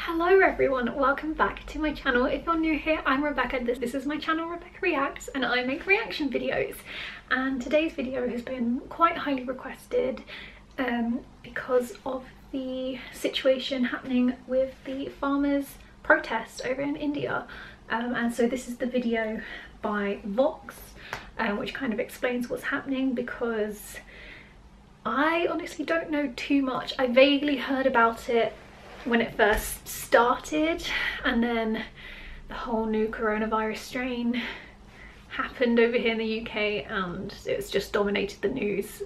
Hello everyone, welcome back to my channel. If you're new here, I'm Rebecca. This is my channel, Rebecca Reacts, and I make reaction videos. And today's video has been quite highly requested because of the situation happening with the farmers' protest over in India. And so this is the video by Vox, which kind of explains what's happening, because I honestly don't know too much. I vaguely heard about it when it first started, and then the whole new coronavirus strain happened over here in the UK and it's just dominated the news.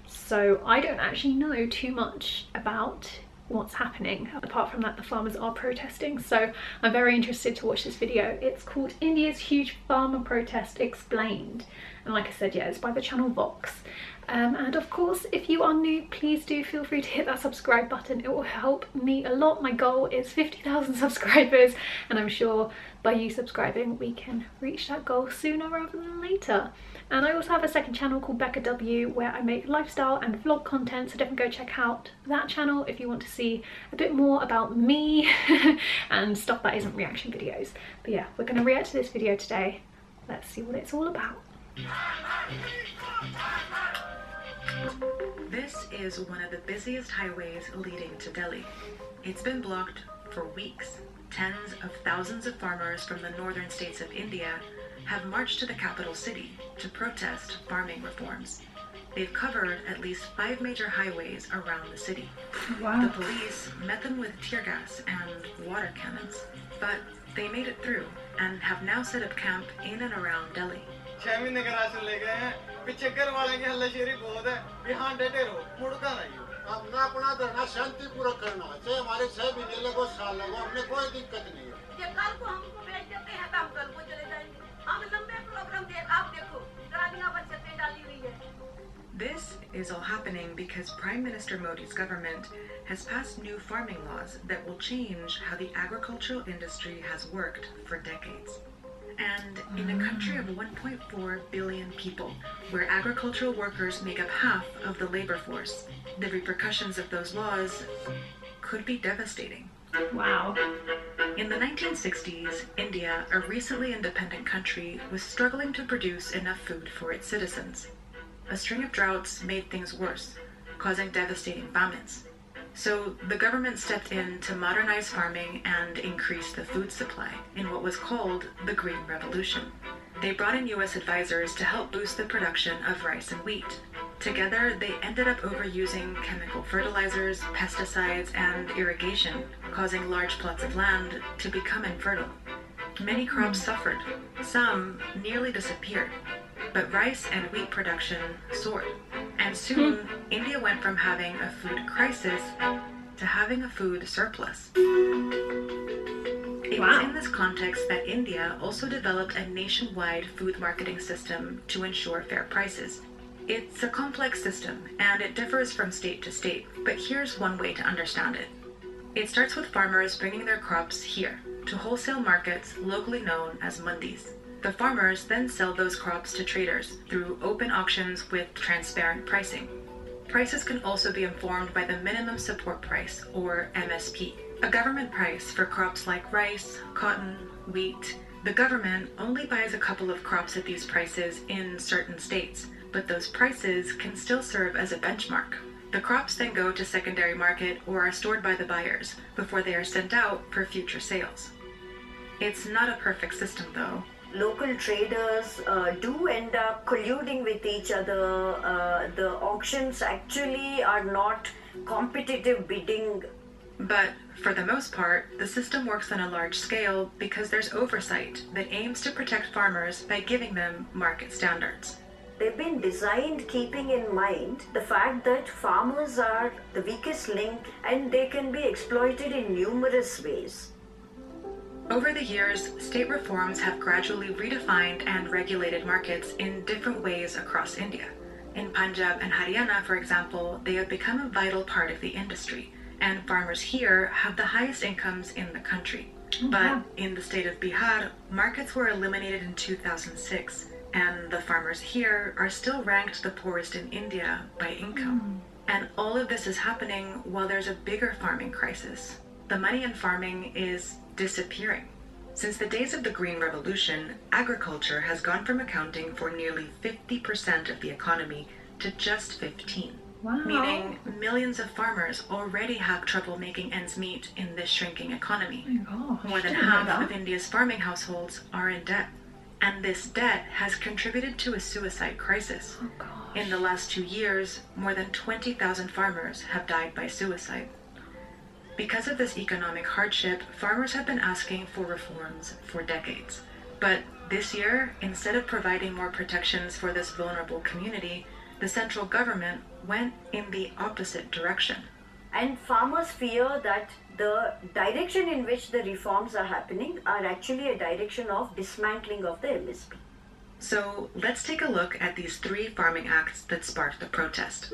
So I don't actually know too much about what's happening, apart from that the farmers are protesting. So I'm very interested to watch this video. It's called India's Huge Farmer Protest Explained, and like I said, yeah, it's by the channel Vox. And of course, if you are new, please do feel free to hit that subscribe button. It will help me a lot. My goal is 50,000 subscribers, and I'm sure by you subscribing we can reach that goal sooner rather than later. And I also have a second channel called Becca W, where I make lifestyle and vlog content, so definitely go check out that channel if you want to see a bit more about me and stuff that isn't reaction videos. But yeah, we're going to react to this video today. Let's see what it's all about. This is one of the busiest highways leading to Delhi. It's been blocked for weeks. Tens of thousands of farmers from the northern states of India have marched to the capital city to protest farming reforms. They've covered at least 5 major highways around the city. Wow. The police met them with tear gas and water cannons, but they made it through and have now set up camp in and around Delhi. This is all happening because Prime Minister Modi's government has passed new farming laws that will change how the agricultural industry has worked for decades. And in a country of 1.4 billion people, where agricultural workers make up half of the labor force, the repercussions of those laws could be devastating. Wow. In the 1960s, India, a recently independent country, was struggling to produce enough food for its citizens. A string of droughts made things worse, causing devastating famines. So the government stepped in to modernize farming and increase the food supply in what was called the Green Revolution. They brought in US advisors to help boost the production of rice and wheat. Together, they ended up overusing chemical fertilizers, pesticides, and irrigation, causing large plots of land to become infertile. Many crops suffered. Some nearly disappeared. But rice and wheat production soared. And soon, India went from having a food crisis to having a food surplus. It was in this context that India also developed a nationwide food marketing system to ensure fair prices. It's a complex system, and it differs from state to state, but here's one way to understand it. It starts with farmers bringing their crops here, to wholesale markets locally known as mandis. The farmers then sell those crops to traders through open auctions with transparent pricing. Prices can also be informed by the minimum support price, or MSP, a government price for crops like rice, cotton, wheat. The government only buys a couple of crops at these prices in certain states, but those prices can still serve as a benchmark. The crops then go to secondary market or are stored by the buyers before they are sent out for future sales. It's not a perfect system though. Local traders do end up colluding with each other. The auctions actually are not competitive bidding. But for the most part, the system works on a large scale because there's oversight that aims to protect farmers by giving them market standards. They've been designed keeping in mind the fact that farmers are the weakest link and they can be exploited in numerous ways. Over the years, state reforms have gradually redefined and regulated markets in different ways across India. In Punjab and Haryana, for example, they have become a vital part of the industry, and farmers here have the highest incomes in the country. But in the state of Bihar, markets were eliminated in 2006, and the farmers here are still ranked the poorest in India by income. And all of this is happening while there's a bigger farming crisis. the money in farming is disappearing. Since the days of the Green Revolution, agriculture has gone from accounting for nearly 50% of the economy to just 15%. Wow. Meaning millions of farmers already have trouble making ends meet in this shrinking economy. Oh my gosh, More than half of India's farming households are in debt. And this debt has contributed to a suicide crisis. Oh gosh. In the last 2 years, more than 20,000 farmers have died by suicide. Because of this economic hardship, farmers have been asking for reforms for decades. But this year, instead of providing more protections for this vulnerable community, the central government went in the opposite direction. And farmers fear that the direction in which the reforms are happening are actually a direction of dismantling of the MSP. So let's take a look at these 3 farming acts that sparked the protest.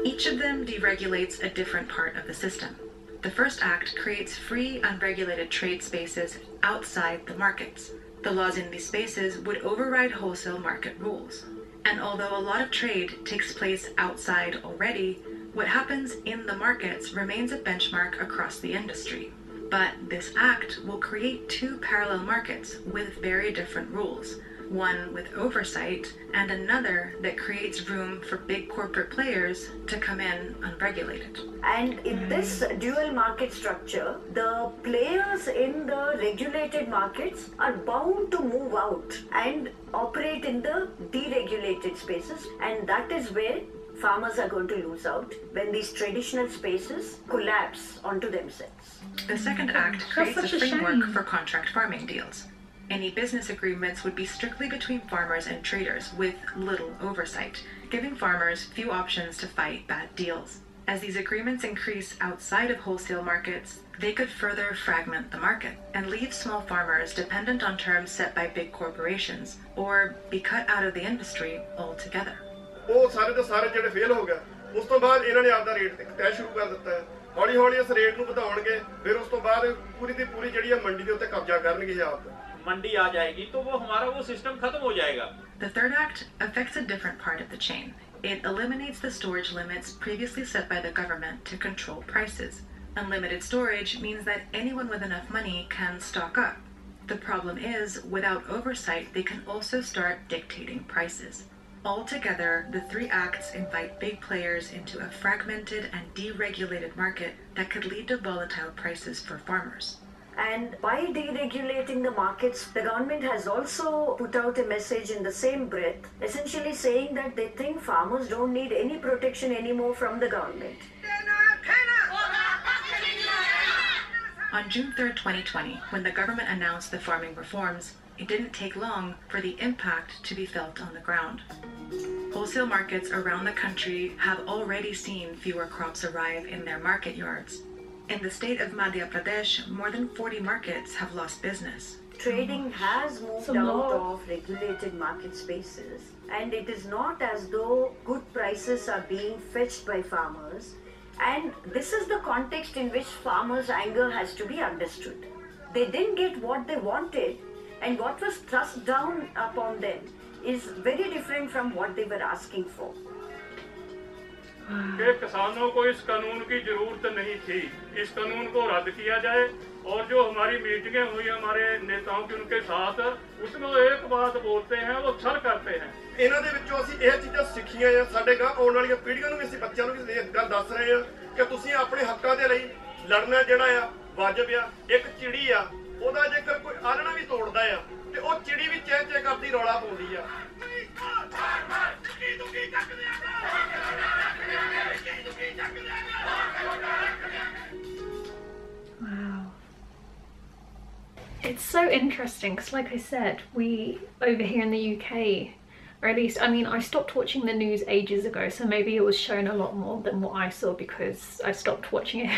Each of them deregulates a different part of the system. The first act creates free, unregulated trade spaces outside the markets. The laws in these spaces would override wholesale market rules. And although a lot of trade takes place outside already, what happens in the markets remains a benchmark across the industry. But this act will create 2 parallel markets with very different rules. One with oversight, and another that creates room for big corporate players to come in unregulated. And in this dual market structure, the players in the regulated markets are bound to move out and operate in the deregulated spaces, and that is where farmers are going to lose out when these traditional spaces collapse onto themselves. The second act creates a framework for contract farming deals. Any business agreements would be strictly between farmers and traders with little oversight, giving farmers few options to fight bad deals. As these agreements increase outside of wholesale markets, they could further fragment the market and leave small farmers dependent on terms set by big corporations, or be cut out of the industry altogether. ਉਹ ਸਾਰੇ ਦੇ ਸਾਰੇ ਜਿਹੜੇ fail ਹੋ ਗਿਆ ਉਸ ਤੋਂ ਬਾਅਦ ਇਹਨਾਂ ਨੇ ਆਪਦਾ ਰੇਟ ਤੈਅ ਸ਼ੁਰੂ ਕਰ ਦਿੱਤਾ ਹੈ ਹੌਲੀ ਹੌਲੀ ਇਸ ਰੇਟ ਨੂੰ ਵਧਾਉਣਗੇ ਫਿਰ ਉਸ ਤੋਂ ਬਾਅਦ ਪੂਰੀ ਦੀ ਪੂਰੀ ਜਿਹੜੀ ਹੈ ਮੰਡੀ ਦੇ ਉੱਤੇ ਕਬਜ਼ਾ ਕਰਨਗੇ ਆਪ मंडी आ जाएगी तो वो हमारा वो सिस्टम खत्म हो जाएगा. The third act affects a different part of the chain. It eliminates the storage limits previously set by the government to control prices. Unlimited storage means that anyone with enough money can stock up. The problem is, without oversight, they can also start dictating prices. Altogether, the 3 acts invite big players into a fragmented and deregulated market that could lead to volatile prices for farmers. And by deregulating the markets, the government has also put out a message in the same breath, essentially saying that they think farmers don't need any protection anymore from the government. On June 3rd, 2020, when the government announced the farming reforms, it didn't take long for the impact to be felt on the ground. Wholesale markets around the country have already seen fewer crops arrive in their market yards. In the state of Madhya Pradesh, more than 40 markets have lost business. Trading has moved out of regulated market spaces, and it is not as though good prices are being fetched by farmers. And this is the context in which farmers' anger has to be understood. They didn't get what they wanted, and what was thrust down upon them is very different from what they were asking for. कि किसानों को इस कानून की जरूरत नहीं थी, इस कानून को रद्द किया जाए। और जो हमारी मीटिंगें हुई हमारे नेताओं की उनके साथ, उसमें वो एक बात बोलते हैं, वो छल करते हैं। ਇਹਨਾਂ ਦੇ ਵਿੱਚੋਂ ਅਸੀਂ ਇਹ ਚੀਜ਼ਾਂ ਸਿੱਖੀਆਂ ਆ, ਸਾਡੇ ਗਾਂ ਆਉਣ ਵਾਲੀਆਂ ਪੀੜ੍ਹੀਆਂ ਨੂੰ ਵੀ ਅਸੀਂ ਬੱਚਿਆਂ ਨੂੰ ਵੀ ਇਹ ਗੱਲ ਦੱਸ ਰਹੇ ਆ ਕਿ ਤੁਸੀਂ ਆਪਣੇ ਹੱਕਾਂ ਦੇ ਲਈ ਲੜਨਾ ਜਿਹੜਾ ਆ ਵਾਜਬ ਆ। ਇੱਕ ਚਿੜੀ ਆ, ਉਹਦਾ ਜੇਕਰ ਕੋਈ ਆਲਣਾ ਵੀ ਤੋੜਦਾ ਆ ਤੇ ਉਹ ਚਿੜੀ ਵੀ ਚਹਿ ਚਹਿ ਕਰਦੀ ਰੌਲਾ ਪਾਉਂਦੀ ਆ। Wow. It's so interesting because, like I said, we over here in the UK, or at least, I mean, I stopped watching the news ages ago, so maybe it was shown a lot more than what I saw because I stopped watching it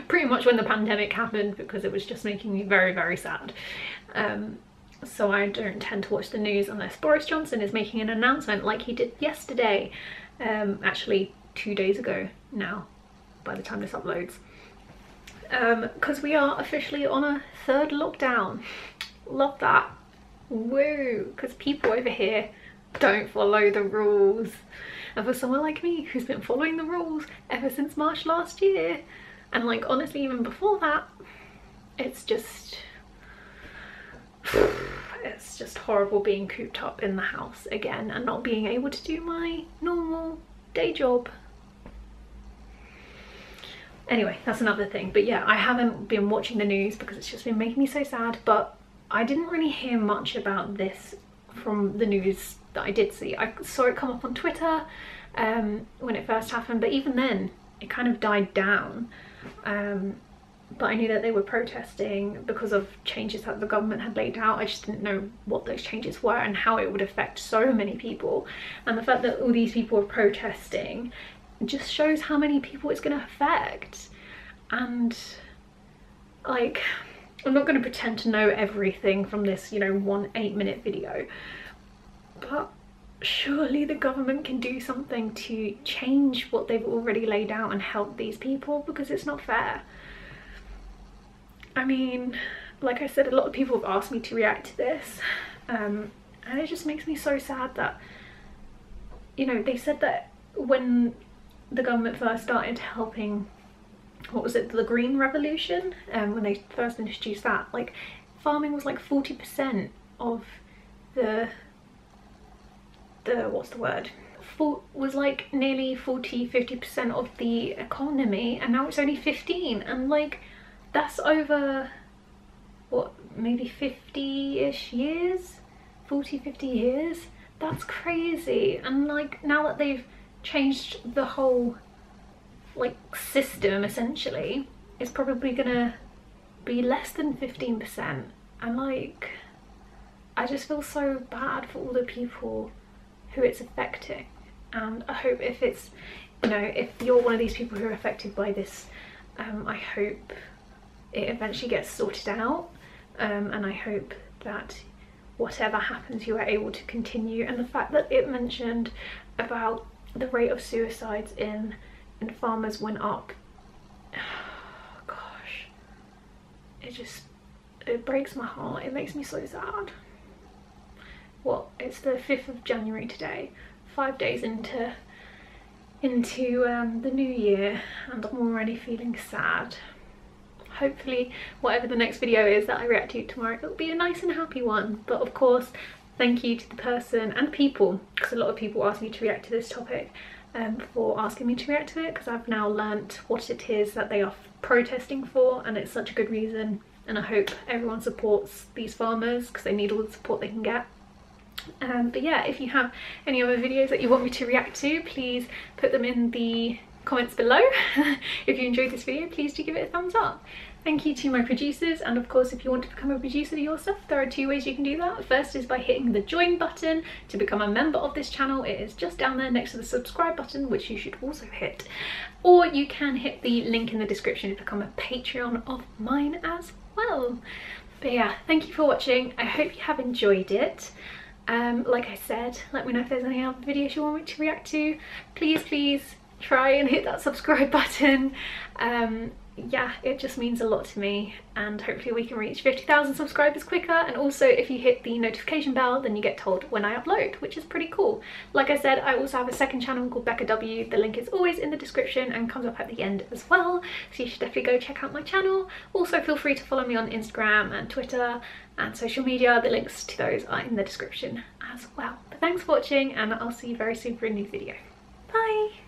pretty much when the pandemic happened because it was just making me very, very sad. So I don't tend to watch the news unless Boris Johnson is making an announcement like he did yesterday, actually 2 days ago now by the time this uploads, because we are officially on a 3rd lockdown. Love that. Woo, because people over here don't follow the rules, and for someone like me who's been following the rules ever since March last year, And like honestly, even before that, it's just horrible being cooped up in the house again and not being able to do my normal day job. Anyway, that's another thing. But yeah, I haven't been watching the news because it's just been making me so sad, but I didn't really hear much about this from the news that I did see. I saw it come up on Twitter when it first happened, but even then it kind of died down. But I knew that they were protesting because of changes that the government had laid out. I just didn't know what those changes were and how it would affect so many people. And the fact that all these people are protesting just shows how many people it's going to affect. And like, I'm not going to pretend to know everything from this, you know, 1 8-minute video, but surely the government can do something to change what they've already laid out and help these people, because it's not fair. I mean, like I said, a lot of people have asked me to react to this, and it just makes me so sad that, you know, they said that when the government first started helping, what was it, the Green Revolution, when they first introduced that, like farming was like 40% of the what's the word, was like nearly 40-50% of the economy, and now it's only 15, and like that's over what, maybe 50-ish years, 40-50 years. That's crazy. And like now that they've changed the whole like system, essentially it's probably gonna be less than 15%, and like I just feel so bad for all the people who it's affecting. And I hope, if it's, you know, if you're one of these people who are affected by this, I hope it eventually gets sorted out, and I hope that whatever happens you are able to continue. And the fact that it mentioned about the rate of suicides in farmers went up, oh, gosh, it breaks my heart. It makes me so sad. What, it's the 5th of January today, 5 days into the new year, and I'm already feeling sad. Hopefully whatever the next video is that I react to tomorrow, it'll be a nice and happy one. But of course, thank you to the person and people, because a lot of people asked me to react to this topic, for asking me to react to it, because I've now learnt what it is that they are protesting for, and it's such a good reason. And I hope everyone supports these farmers, because they need all the support they can get. But yeah, if you have any other videos that you want me to react to, please put them in the comments below. If you enjoyed this video, please do give it a thumbs up. Thank you to my producers, and of course if you want to become a producer yourself, there are 2 ways you can do that. First is by hitting the join button to become a member of this channel. It is just down there next to the subscribe button, which you should also hit. Or you can hit the link in the description to become a Patreon of mine as well. But yeah, thank you for watching. I hope you have enjoyed it. Like I said, let me know if there's any other videos you want me to react to. Please try and hit that subscribe button. Yeah, it just means a lot to me, and hopefully we can reach 50,000 subscribers quicker. And also if you hit the notification bell, then you get told when I upload, which is pretty cool. Like I said, I also have a second channel called Becca W. The link is always in the description and comes up at the end as well, so you should definitely go check out my channel. Also feel free to follow me on Instagram and Twitter and social media. The links to those are in the description as well. But thanks for watching, and I'll see you very soon for a new video. Bye!